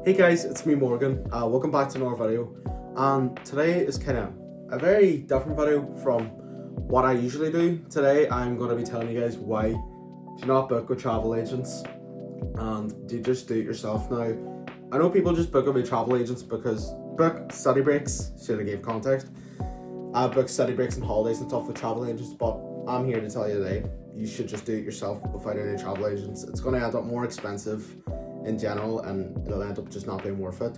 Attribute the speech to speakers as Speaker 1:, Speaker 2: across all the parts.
Speaker 1: Hey guys, it's me Morgan. Welcome back to another video. And today is kind of a very different video from what I usually do. Today I'm going to be telling you guys why do not book with travel agents and do just do it yourself now. I know people just book with travel agents because book study breaks, should have gave context. I book study breaks and holidays and stuff with travel agents, but I'm here to tell you today you should just do it yourself without any travel agents. It's going to end up more expensive in general and it'll end up just not being worth it.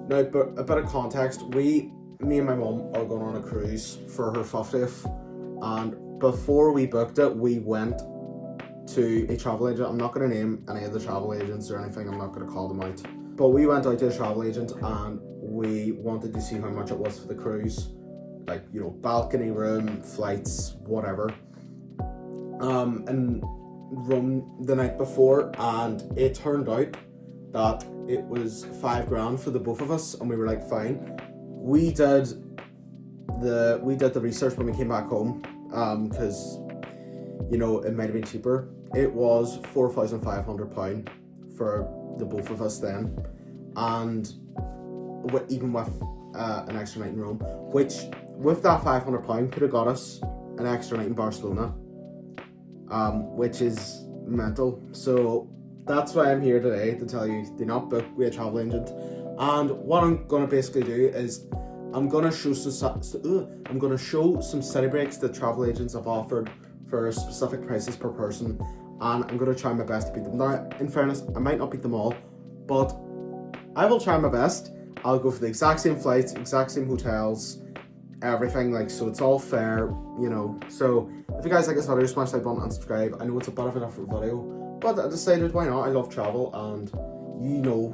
Speaker 1: Now, but a bit of context, me and my mum are going on a cruise for her 50th, and before we booked it we went to a travel agent. I'm not going to name any of the travel agents or anything, I'm not going to call them out, but we went out to a travel agent and we wanted to see how much it was for the cruise, like, you know, balcony room, flights, whatever, and room the night before, and it turned out that it was $5,000 for the both of us, and we were like, fine. We did the research when we came back home, because you know it might have been cheaper. It was £4,500 for the both of us then, and even with an extra night in Rome, which with that £500 could have got us an extra night in Barcelona, which is mental. So that's why I'm here today, to tell you do not book with a travel agent. And what I'm gonna basically do is I'm gonna show some study breaks that travel agents have offered for specific prices per person, and I'm gonna try my best to beat them. Now, in fairness, I might not beat them all, but I will try my best. I'll go for the exact same flights, exact same hotels, everything, like, so it's all fair, you know. So if you guys like this video, smash that button and subscribe. I know it's a bit of a different video, but I decided why not. I love travel, and you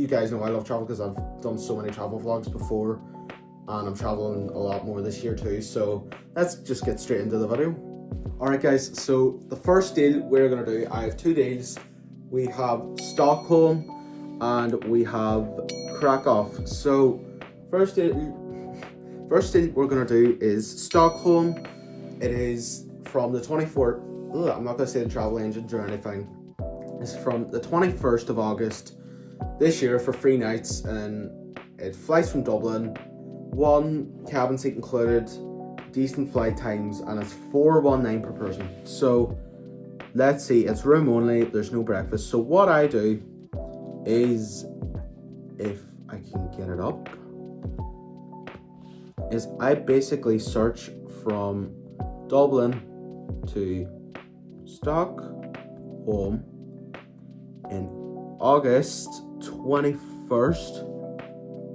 Speaker 1: guys know I love travel because I've done so many travel vlogs before, and I'm traveling a lot more this year too. So let's just get straight into the video. Alright guys, so the first deal we're gonna do, I have two deals. We have Stockholm and we have Krakow. So first deal we're gonna do is Stockholm. It is from the 24th. I'm not gonna say the travel agent or anything. It's from the 21st of August this year for 3 nights, and it flies from Dublin, 1 cabin seat included, decent flight times, and it's $419 per person. So let's see, it's room only, there's no breakfast. So what I do is, if I can get it up, is I basically search from Dublin to Stockholm in August 21st,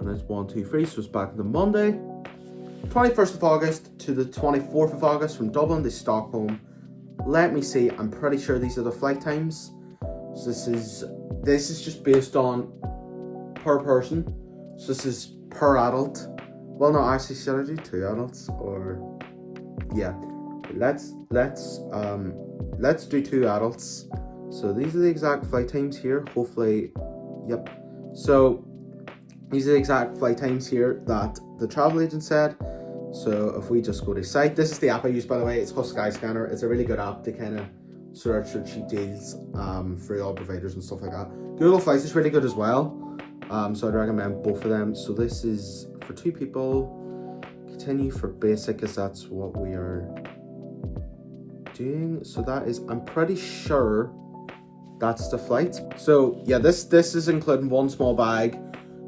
Speaker 1: and it's 1, 2, 3, so it's back to the Monday, 21st of August to the 24th of August from Dublin to Stockholm. Let me see, I'm pretty sure these are the flight times. So this is just based on per person, so this is per adult. Well, no, actually, should I do 2 adults, or yeah, let's do 2 adults. So these are the exact flight times here, hopefully. Yep, so these are the exact flight times here that the travel agent said. So if we just go to site, this is the app I use, by the way. It's called Skyscanner. It's a really good app to kind of search for cheap deals for all providers and stuff like that. Google Flights is really good as well, so I'd recommend both of them. So this is for 2 people. Continue for basic, because that's what we are doing. So that is, I'm pretty sure that's the flight. So yeah, this is including 1 small bag,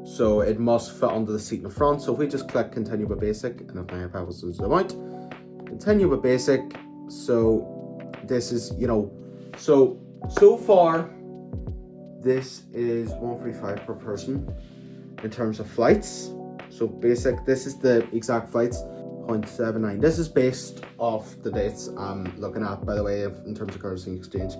Speaker 1: so it must fit under the seat in the front. So if we just click continue with basic, and if my iPad was to zoom out, continue with basic. So this is, you know, so far this is 135 per person in terms of flights. So basic, this is the exact flights, 0.79. This is based off the dates I'm looking at, by the way, in terms of currency exchange.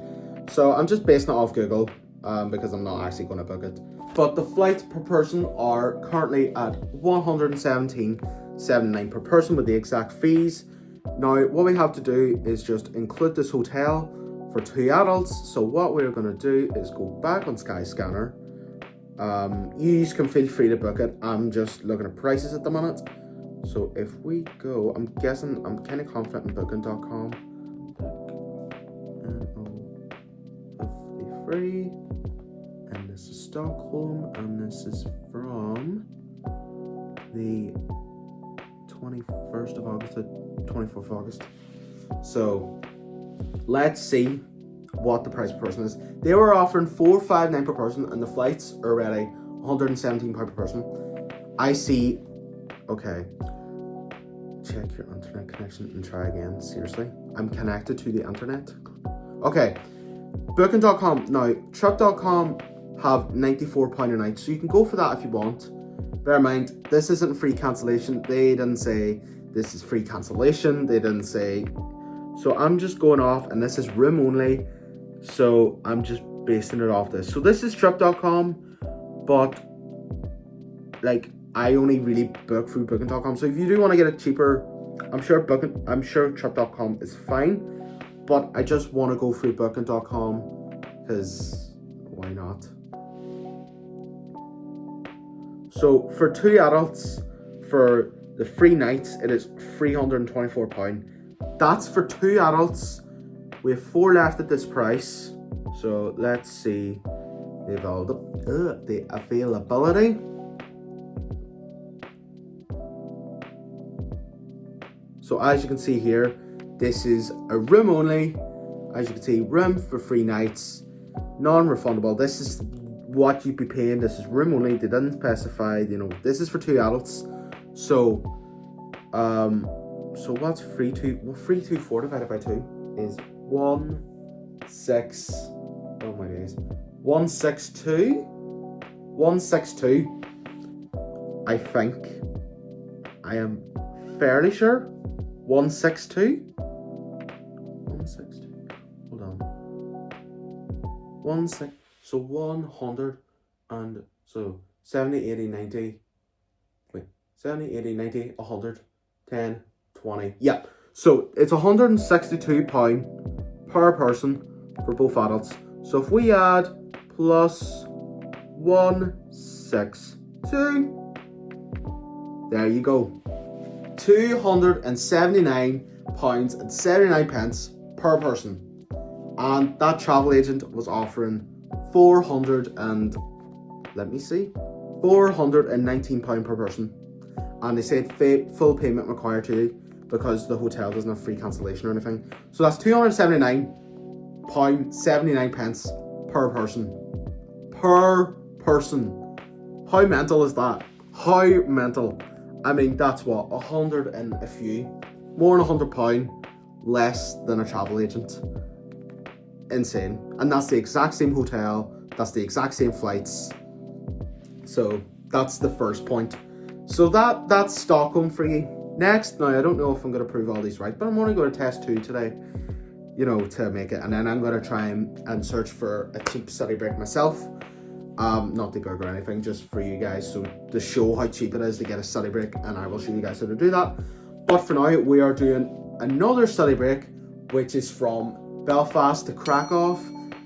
Speaker 1: So I'm just basing it off Google, because I'm not actually going to book it. But the flights per person are currently at 117.79 per person with the exact fees. Now, what we have to do is just include this hotel for 2 adults. So what we're going to do is go back on Skyscanner. You can feel free to book it. I'm just looking at prices at the minute. So if we go, I'm kind of confident in booking.com. 53, and this is Stockholm, and this is from the 21st of August to 24th of August. So let's see what the price per person is. They were offering $459 per person, and the flights are already £117 per person. I see. Okay, check your internet connection and try again. Seriously, I'm connected to the internet. Okay, Booking.com. Now, Trip.com have £94 a night, so you can go for that if you want. Bear in mind, this isn't free cancellation. They didn't say this is free cancellation. They didn't say. So I'm just going off, and this is room only. So I'm just basing it off this. So this is Trip.com, but like I only really book through Booking.com. So if you do want to get it cheaper, I'm sure Trip.com is fine. But I just want to go through Booking.com because why not? So for 2 adults, for the 3 nights, it is £324. That's for 2 adults. We have 4 left at this price. So let's see the availability. So as you can see here, this is a room only. As you can see, room for 3 nights, non-refundable. This is what you'd be paying. This is room only. They didn't specify, this is for 2 adults. So, so what's 324 divided by 2 is 162. I think. I am fairly sure. 162. Hold on. 16. So 100 and so 70, 80, 90. Wait, 70, 80, 90, 100, 10, 20. Yeah. So it's £162 per person for both adults. So if we add plus 162, there you go. £279.79 per person. And that travel agent was offering £419 per person. And they said full payment required to you because the hotel doesn't have free cancellation or anything. So that's £279.79 per person. Per person. How mental is that? How mental? I mean, that's what, 100 and a few, more than £100 less than a travel agent. Insane. And that's the exact same hotel, that's the exact same flights. So that's the first point. So that's Stockholm for you. Next, now I don't know if I'm going to prove all these right, but I'm only going to test 2 today, to make it. And then I'm going to try and search for a cheap study break myself. Not to Google or anything, just for you guys, so to show how cheap it is to get a study break, and I will show you guys how to do that. But for now, we are doing another study break, which is from Belfast to Krakow.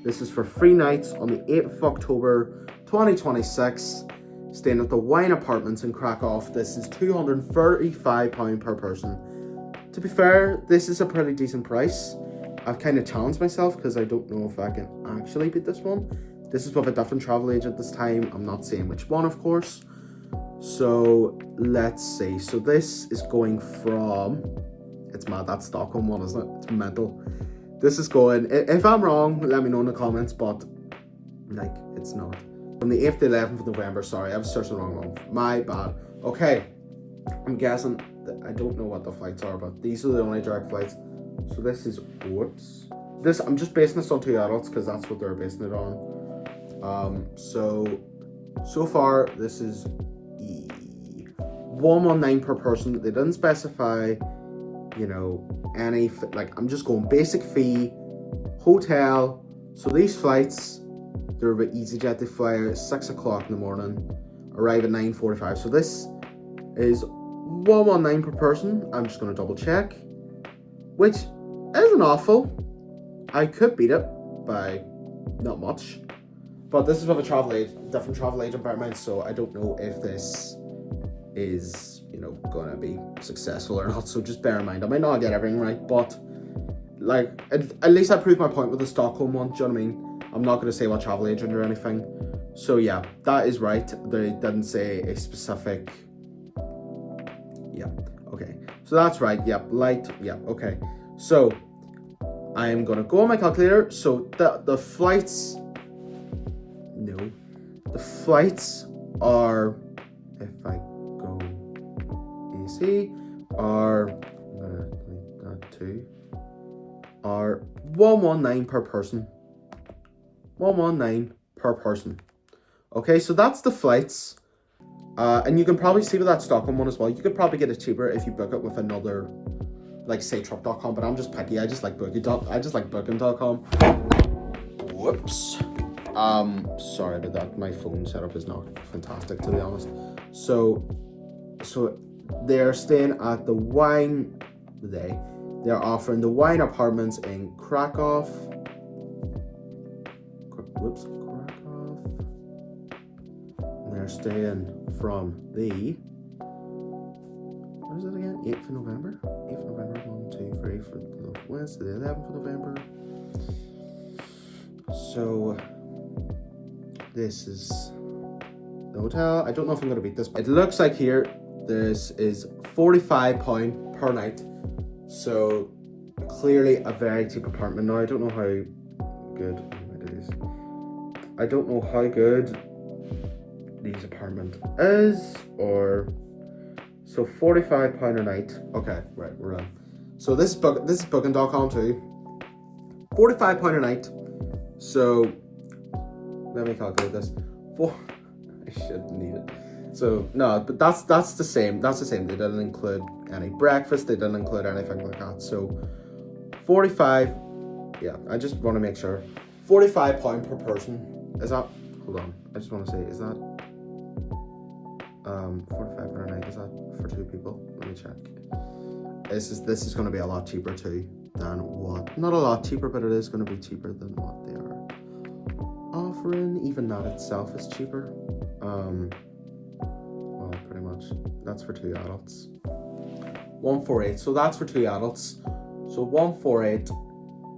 Speaker 1: This is for 3 nights on the 8th of October 2026, staying at the Wine Apartments in Krakow. This is £235 per person. To be fair, this is a pretty decent price. I've kind of challenged myself because I don't know if I can actually beat this one. This is with a different travel agent this time. I'm not saying which one, of course. So let's see. So this is going from, it's mad, that Stockholm one, isn't it? It's mental. This is going, if I'm wrong, let me know in the comments, but like, it's not. From the 8th to 11th of November, sorry, I was searching the wrong one. My bad. Okay, I'm guessing, I don't know what the flights are, but these are the only direct flights. So this is, whoops. I'm just basing this on 2 adults because that's what they're basing it on. So far this is $119 per person. They didn't specify, any, I'm just going basic fee, hotel. So these flights, they're with EasyJet. They fly at 6 o'clock in the morning, arrive at 9:45. So this is $119 per person. I'm just going to double check, which isn't awful. I could beat it by not much. But this is with a different travel agent, bear in mind, so I don't know if this is, going to be successful or not. So just bear in mind, I might not get everything right, but at least I proved my point with the Stockholm one. Do you know what I mean? I'm not going to say what travel agent or anything. So yeah, that is right. They didn't say a specific. Yeah, okay. So that's right. Yep, light. Yeah, okay. So I am gonna go on my calculator. So the flights. No, the flights are. If I go AC, are. I'm gonna delete that too. Are 119 per person. 119 per person. Okay, so that's the flights. And you can probably see with that Stockholm one as well. You could probably get it cheaper if you book it with another, like say Trip.com. But I'm just picky. I just like Booking.com. Whoops. Sorry about that. My phone setup is not fantastic, to be honest. So they're staying at the wine. They're offering the wine apartments in Krakow. Krakow. They're staying from the, what is it again? 8th of November? 8th of November, 1, 2, 3 for the Wednesday, the 11th of November. So this is the hotel. I don't know if I'm going to beat this, but it looks like here this is £45 per night. So clearly a very cheap apartment. Now I don't know how good it is. I don't know how good these apartment is, or so £45 a night. Okay, right, we're on. So this is Booking.com too. £45 a night. So let me calculate this. I shouldn't need it. So no, but that's the same. That's the same. They didn't include any breakfast. They didn't include anything like that. So 45. Yeah, I just want to make sure. £45 per person. Is that? Hold on. I just want to say, is that 45 per night? Is that for 2 people? Let me check. This is going to be a lot cheaper too than what? Not a lot cheaper, but it is going to be cheaper than what they are offering. Even that itself is cheaper. Well, pretty much. That's for 2 adults. 148. So that's for 2 adults. So 148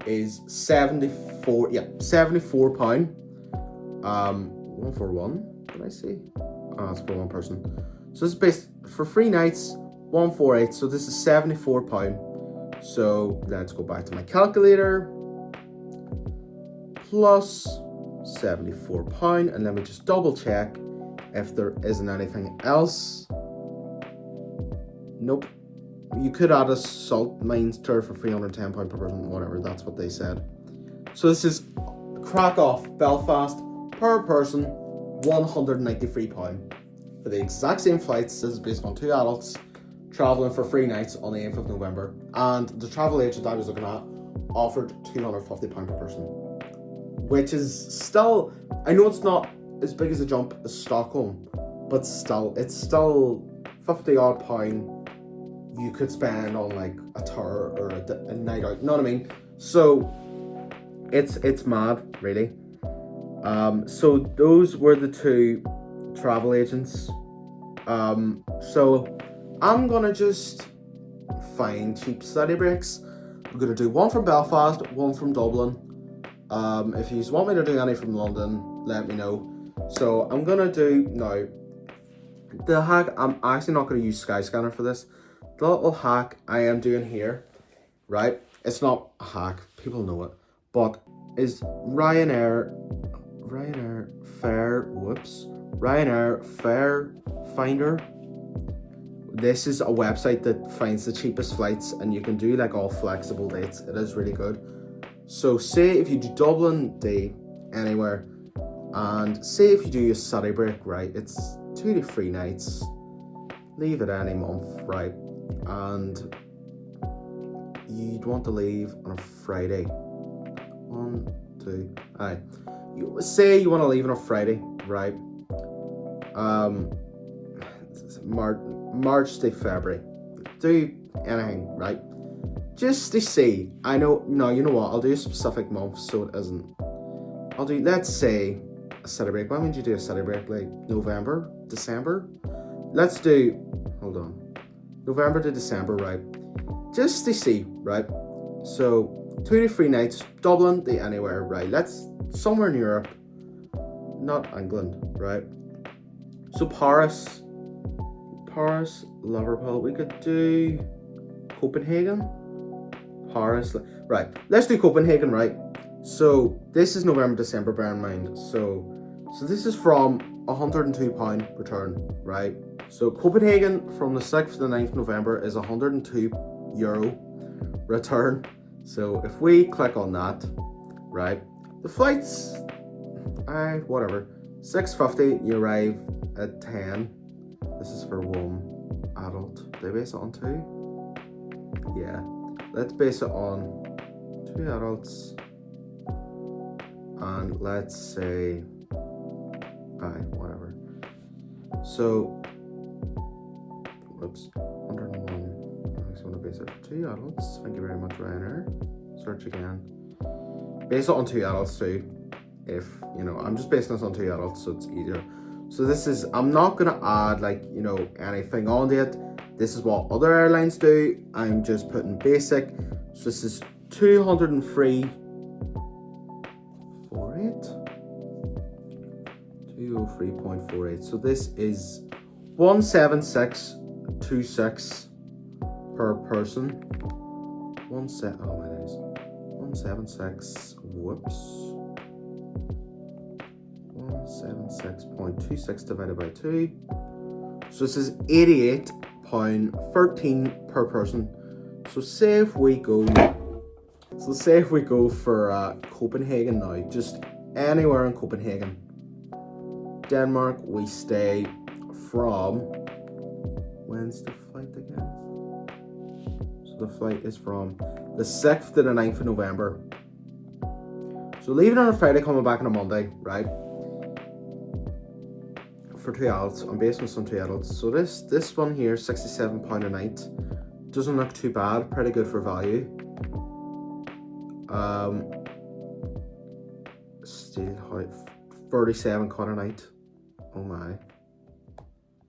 Speaker 1: is 74. Yeah, £74. 141. Did I see? Oh, that's for 1 person. So this is based for 3 nights. 148. So this is £74. So let's go back to my calculator. Plus £74, and let me just double check if there isn't anything else. Nope. You could add a salt mines tour for £310 per person, whatever, that's what they said. So this is Krakow, Belfast, per person, £193 for the exact same flights. This is based on 2 adults traveling for 3 nights on the 8th of November, and the travel agent I was looking at offered £250 per person, which is still, I know it's not as big as a jump as Stockholm, but still, it's still 50 odd pound you could spend on like a tour or a night out, you know what I mean? So it's mad, really. So those were the 2 travel agents. So I'm gonna just find cheap study breaks. I'm gonna do one from Belfast, one from Dublin. If you want me to do any from London, let me know. So I'm gonna do now. The hack, I'm actually not gonna use Skyscanner for this. The little hack I am doing here, right? It's not a hack, people know it, but is Ryanair Fare Finder. This is a website that finds the cheapest flights, and you can do like all flexible dates. It is really good. So say if you do Dublin day anywhere, and say if you do a study break, right, it's 2 to 3 nights, leave it any month, right, and you'd want to leave on a Friday. 1, 2, aye. You say you want to leave on a Friday, right? March to February. Do anything, right? Just to see. I know, no, you know what? I'll do a specific month so it isn't. I'll do, let's say, a study break. Why would you do a study break like November, December? Let's do, hold on. November to December, right? Just to see, right? So 2 to 3 nights, Dublin to anywhere, right? Let's somewhere in Europe. not England, right? So Paris, Liverpool. We could do Copenhagen, Paris. Right, let's do Copenhagen, right? So this is November, December, bear in mind. So this is from £102 return, right? So Copenhagen from the 6th to the 9th November is €102 return. So if we click on that, right, the flights, whatever, 6:50, you arrive at 10. This is for one adult. They base it on two? Yeah, let's base it on 2 adults. And let's say, whatever. So, whoops, 101. I just want to base it for 2 adults. Thank you very much, Ryanair. Search again. Base it on 2 adults too. If, I'm just basing this on 2 adults, so it's easier. So this is, I'm not going to add anything onto it. This is what other airlines do. I'm just putting basic. So this is 203.48. 203.48. So this is 176.26 per person. 176. Whoops. 176.26 divided by 2. So this is £88.13 per person. So say if we go for Copenhagen now, just anywhere in Copenhagen. Denmark, we stay from, when's the flight again? So the flight is from the 6th to the 9th of November. So leaving on a Friday, coming back on a Monday, right? For 2 adults, I'm basing this on 2 adults. So this one here, £67 a night. Doesn't look too bad, pretty good for value. Still £37 a night. Oh my.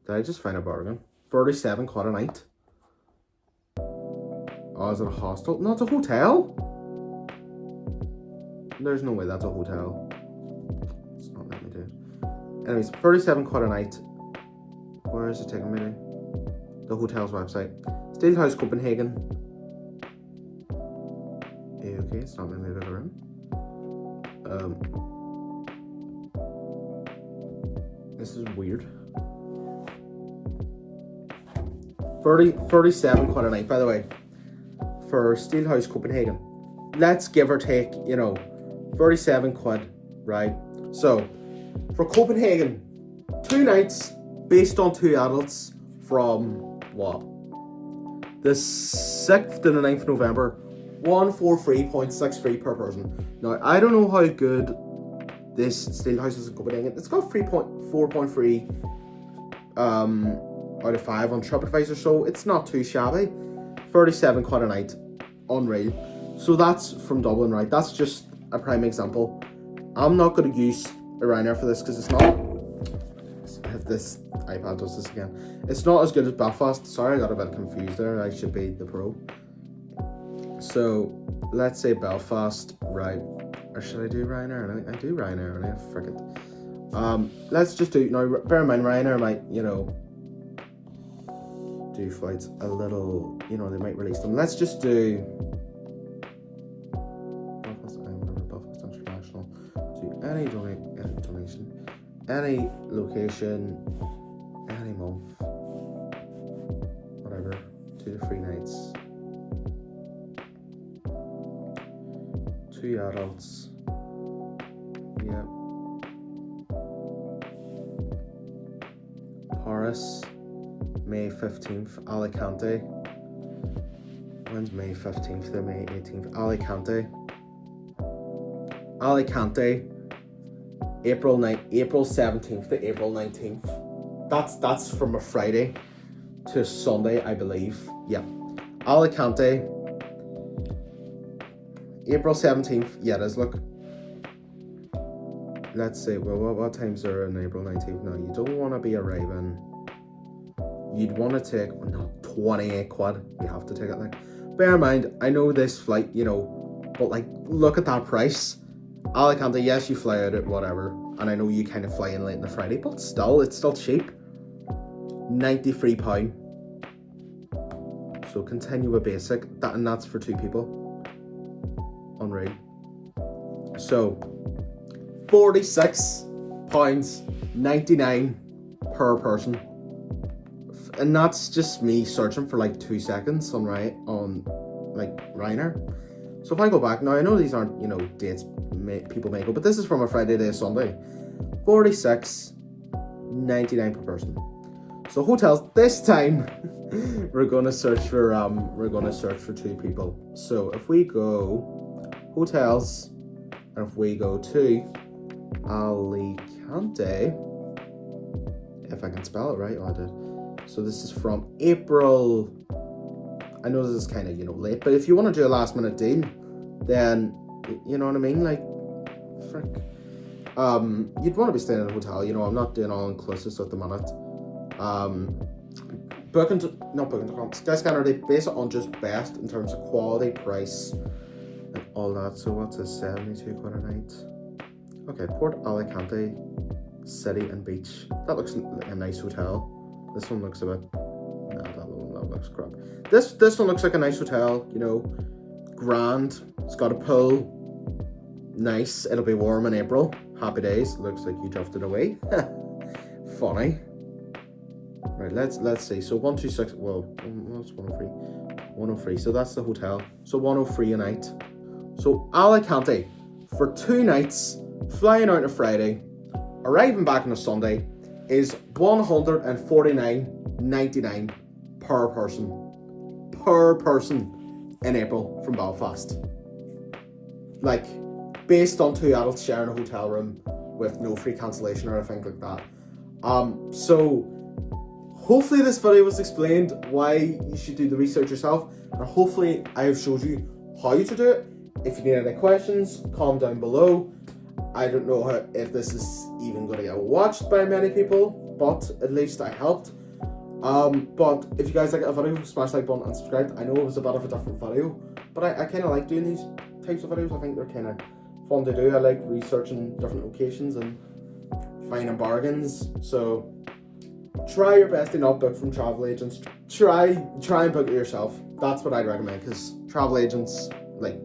Speaker 1: Did I just find a bargain? £37 a night. Oh, is it a hostel? No, it's a hotel. There's no way that's a hotel. It's not letting me do it. Anyways, £37 a night. Where is it taking me to? The hotel's website. Steelhouse Copenhagen. Okay, it's not letting me go to the room. This is weird. £37 a night, by the way, for Steelhouse Copenhagen. Let's give or take, 37 quid, right? So, for Copenhagen, 2 nights based on 2 adults from what? The 6th to the 9th of November, 143.63 per person. Now, I don't know how good this Steelhouse is in Copenhagen. It's got 4.3 out of 5 on TripAdvisor, so it's not too shabby. £37 a night, unreal. So that's from Dublin, right? That's just a prime example. I'm not going to use Ryanair for this because it's not. If this iPad does this again, it's not as good as Belfast. Sorry, I got a bit confused there. I should be the pro. So let's say Belfast, right? Or should I do Ryanair? I do Ryanair, and I frick it. Let's just do now. Bear in mind, Ryanair might, do flights a little. They might release them. Let's just do Belfast. I remember Belfast International. Do any donation, any location, any month, whatever. 2 to 3 nights. 2 adults. Yep. Paris, May 15th. Alicante. When's May 15th to May 18th? Alicante. April 17th to April 19th. That's from a Friday to Sunday, I believe. Yep. Alicante. April 17th, yeah, it is, look. Let's see, well, what times are in April 19th? No, you don't want to be arriving. You'd want to take, 28 quid. You have to take it, like. Bear in mind, I know this flight, but, look at that price. Alicante, yes, you fly out at whatever, and I know you kind of fly in late on the Friday, but still, it's still cheap. £93. So continue with basic, and that's for 2 people. Unreal. So £46.99 per person, and that's just me searching for like 2 seconds on Ryanair. So if I go back now, I know these aren't dates people may go, but this is from a Friday to a Sunday. £46.99 per person. So hotels this time we're gonna search for 2 people. So if we go hotels, and if we go to Alicante, if I can spell it right, I did. So this is from April. I know this is kind of late, but if you want to do a last minute deal, then you know what I mean. Like, frick, you'd want to be staying in a hotel. I'm not doing all inclusives at the minute. Booking.com, Skyscanner, they base it on just best in terms of quality, price, and all that. So what's this? 72 quid a night. Okay, Port Alicante, City and Beach. That looks like a nice hotel. This one looks a bit. Nah, that looks crap. This one looks like a nice hotel. Grand. It's got a pool. Nice. It'll be warm in April. Happy days. Looks like you drifted away. Funny. Right, let's see. So 126. Well, that's 103. 103. So that's the hotel. So 103 a night. So Alicante for 2 nights, flying out on a Friday, arriving back on a Sunday, is $149.99 per person in April from Belfast. Like, based on 2 adults sharing a hotel room with no free cancellation or anything like that. So hopefully this video was explained why you should do the research yourself, and hopefully I have showed you how to do it. If you need any questions, comment down below. I don't know if this is even going to get watched by many people, but at least I helped. But if you guys like a video, smash like button and subscribe. I know it was a bit of a different video, but I kind of like doing these types of videos. I think they're kind of fun to do. I like researching different locations and finding bargains. So try your best to not book from travel agents. Try and book it yourself. That's what I'd recommend, because travel agents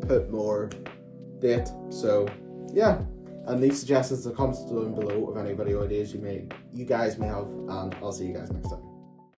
Speaker 1: put more date. So yeah, and leave suggestions in the comments down below of any video ideas you guys may have, and I'll see you guys next time.